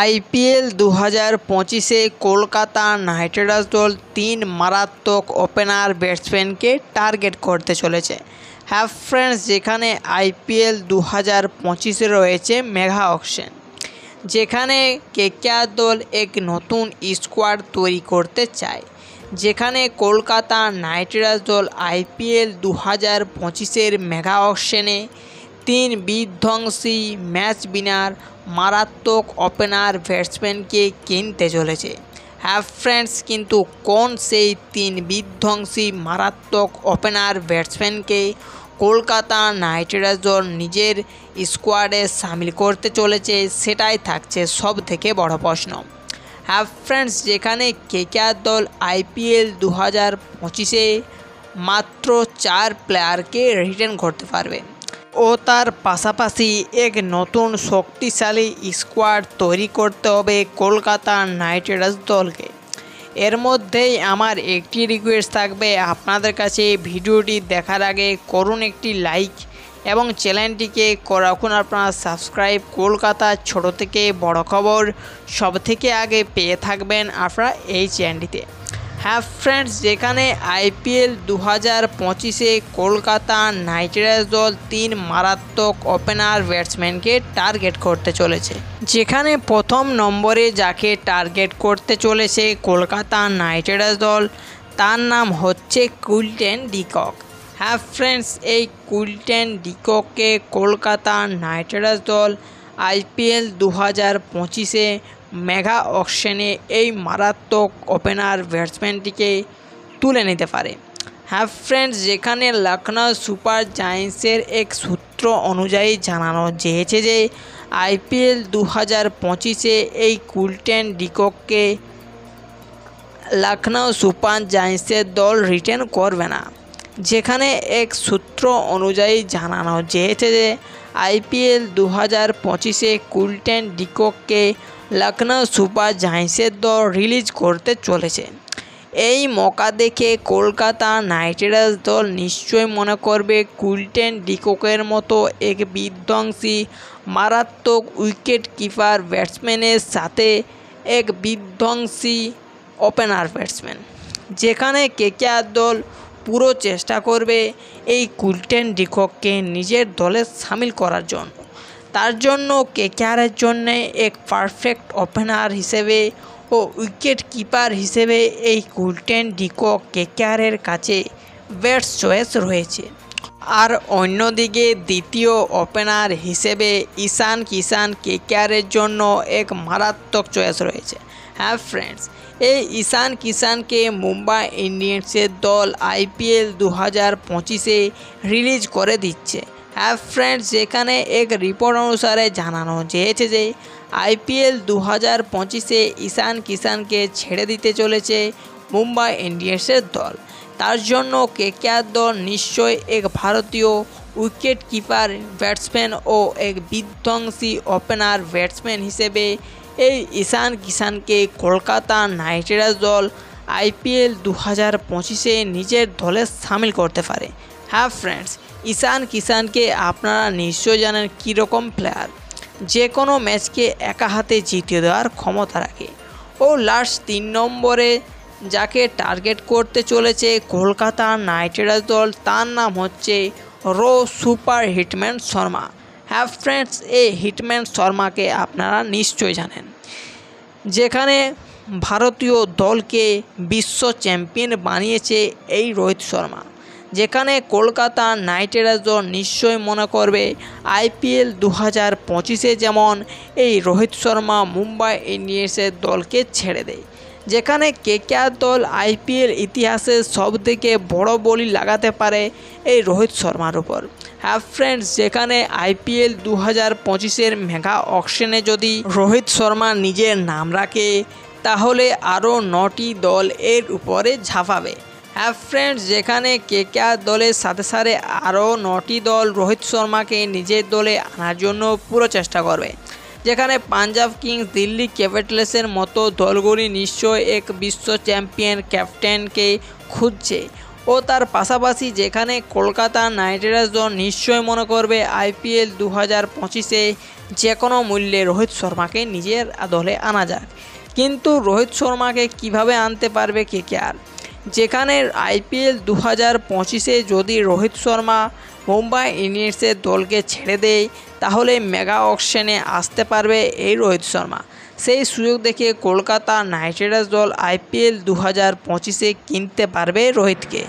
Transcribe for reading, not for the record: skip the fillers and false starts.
IPL 2025-এ Kolkata Knight Riders দল 3 মারাত্মক opener ব্যাটসম্যানকে target করতে চলেছে। হ্যাঁ ফ্রেন্ডস, যেখানে আইপিএল 2025-এ রয়েছে মেগা অকশন, যেখানে কেকেআর দল এক নতুন স্কোয়াড তৈরি করতে চায়, যেখানে Kolkata Knight Riders IPL IPL 2025-এর mega অকশনে 3 বিধ্বংসী ম্যাচ উইনার মারাত্মক ওপেনার ব্যাটসম্যানকে কিনতে চলেছে। হ্যাঁ ফ্রেন্ডস, কিন্তু কোন সেই 3 বিধ্বংসী মারাত্মক ওপেনার ব্যাটসম্যানকে কলকাতা নাইট রাইডার্স দল নিজের স্কোয়াডে সামিল করতে চলেছে, সেটাই থাকছে সব থেকে বড় প্রশ্ন। হ্যাঁ ফ্রেন্ডস, যেখানে কেকেআর দল আইপিএল 2025-এ মাত্র 4 প্লেয়ারকে রিটেন করতে পারবে ও তার পাশাপাশি এক নতুন শক্তিশালী স্কোয়াড তৈরি করতে হবে কলকাতা নাইট রাইডার্স দলকে। এর মধ্যেই আমার একটি রিকোয়েস্ট থাকবে আপনাদের কাছে, ভিডিওটি দেখার আগে করুন একটি লাইক এবং চ্যানেলটিকে রাখুন আপনারা সাবস্ক্রাইব। কলকাতার ছোট থেকে বড় খবর সব থেকে আগে পেয়ে থাকবেন আপনারা এই চ্যানেলটিতে। হ্যাঁ ফ্রেন্ডস, যেখানে আইপিএল 2025-এ কলকাতা নাইট রাইডার্স দল 3 মারাত্মক ওপেনার ব্যাটসম্যানকে টার্গেট করতে চলেছে, যেখানে প্রথম নম্বরে যাকে টার্গেট করতে চলেছে কলকাতা নাইট রাইডার্স দল, তার নাম হচ্ছে কুইন্টন ডি কক। হ্যাঁ ফ্রেন্ডস, এই কুইন্টন ডি কককে কলকাতা নাইট রাইডার্স দল আইপিএল 2025-এ মেগা অকশনে এই মারাত্মক ওপেনার ব্যাটসম্যানটিকে তুলে নিতে পারে। হ্যাঁ ফ্রেন্ডস, যেখানে লখনৌ সুপার জায়ান্টসের এক সূত্র অনুযায়ী জানানো হয়েছে যে আইপিএল 2025-এ এই কুইন্টন ডি কককে লখনৌ সুপার জায়ান্টসের দল রিটেন করবে না। যেখানে এক সূত্র অনুযায়ী জানানো হয়েছে যে আইপিএল 2025-এ কুইন্টন ডি কককে লখনৌ সুপার জায়ান্টসের দল রিলিজ করতে চলেছে। এই মৌকা দেখে কলকাতা নাইট রাইডার্স দল নিশ্চয়ই মনে করবে কুইন্টন ডি ককের মতো এক বিধ্বংসী মারাত্মক উইকেট কিপার ব্যাটসম্যানের সাথে এক বিধ্বংসী ওপেনার ব্যাটসম্যান, যেখানে কেকেআর দল পুরো চেষ্টা করবে এই কুইন্টন ডি কককে নিজের দলে সামিল করার জন্য। তার জন্য কেকেআরের জন্য এক পারফেক্ট ওপেনার হিসেবে ও উইকেট কিপার হিসেবে এই কুইন্টন ডি কক কেকেআরের কাছে বেস্ট চয়েস রয়েছে। আর অন্যদিকে দ্বিতীয় ওপেনার হিসেবে ঈশান কিষান কেকেআরের জন্য এক মারাত্মক চয়েস রয়েছে। হ্যাঁ ফ্রেন্ডস, এই ঈশান কিষানকে মুম্বাই ইন্ডিয়ান্সের দল আইপিএল 2025-এ রিলিজ করে দিচ্ছে। হ্যাঁ ফ্রেন্ডস, যেখানে এক রিপোর্ট অনুসারে জানানো হয়েছে যে আইপিএল 2025-এ ঈশান কিষানকে ছেড়ে দিতে চলেছে মুম্বাই ইন্ডিয়ান্সের দল। তার জন্য কেকেআর দল নিশ্চয়ই এক ভারতীয় উইকেট কিপার ব্যাটসম্যান ও এক বিধ্বংসী ওপেনার ব্যাটসম্যান হিসেবে এই ঈশান কিষানকে কলকাতা নাইট রাইডার্স দল আইপিএল 2025-এ নিজের দলে সামিল করতে পারে। হ্যাঁ ফ্রেন্ডস, ঈশান কিষানকে আপনারা নিশ্চয় জানেন কীরকম প্লেয়ার, যে কোনো ম্যাচকে একা হাতে জিতিয়ে দেওয়ার ক্ষমতা রাখে। ও লাস্ট 3 নম্বরে যাকে টার্গেট করতে চলেছে কলকাতা নাইট রাইডার্স দল, তার নাম হচ্ছে সুপার হিটম্যান শর্মা। হ্যাঁ ফ্রেন্ডস, এই হিটম্যান শর্মাকে আপনারা নিশ্চয় জানেন, যেখানে ভারতীয় দলকে বিশ্ব চ্যাম্পিয়ন বানিয়েছে এই রোহিত শর্মা। যেখানে কলকাতা নাইট রাইডার্স দল নিশ্চয়ই মনে করবে আইপিএল 2025-এ যেমন এই রোহিত শর্মা মুম্বাই ইন্ডিয়ান্সের দলকে ছেড়ে দেয়, যেখানে কেকেআর দল আইপিএল ইতিহাসে সবথেকে বড় বলি লাগাতে পারে এই রোহিত শর্মার উপর। হ্যাঁ ফ্রেন্ডস, যেখানে আইপিএল 2025-এর মেগা অকশনে যদি রোহিত শর্মা নিজের নাম রাখে, তাহলে আরও 9টি দল এর উপরে ঝাঁপাবে। হ্যাঁ ফ্রেন্ডস, যেখানে কেকেআর দলের সাথে সাথে আরও 9টি দল রোহিত শর্মাকে নিজের দলে আনার জন্য পুরো চেষ্টা করবে। যেখানে পাঞ্জাব কিংস, দিল্লি ক্যাপিটালসের মতো দলগুলি নিশ্চয় এক বিশ্ব চ্যাম্পিয়ন ক্যাপ্টেনকে খুঁজছে ও তার পাশাপাশি যেখানে কলকাতা নাইট রাইডার্স দল নিশ্চয় মনে করবে IPL 2025-এ যে কোনো মূল্যে রোহিত শর্মাকে নিজের দলে আনা যাক। কিন্তু রোহিত শর্মাকে কিভাবে আনতে পারবে KKR? যেখানে IPL 2025-এ যদি রোহিত শর্মা মুম্বাই ইন্ডিয়ান্সের দলকে ছেড়ে দেয় তাহলে মেগা অকশনে আসতে পারবে এই রোহিত শর্মা। সেই সুযোগ দেখে কলকাতা নাইট রাইডার্স দল IPL 2025-এ কিনতে পারবে রোহিতকে।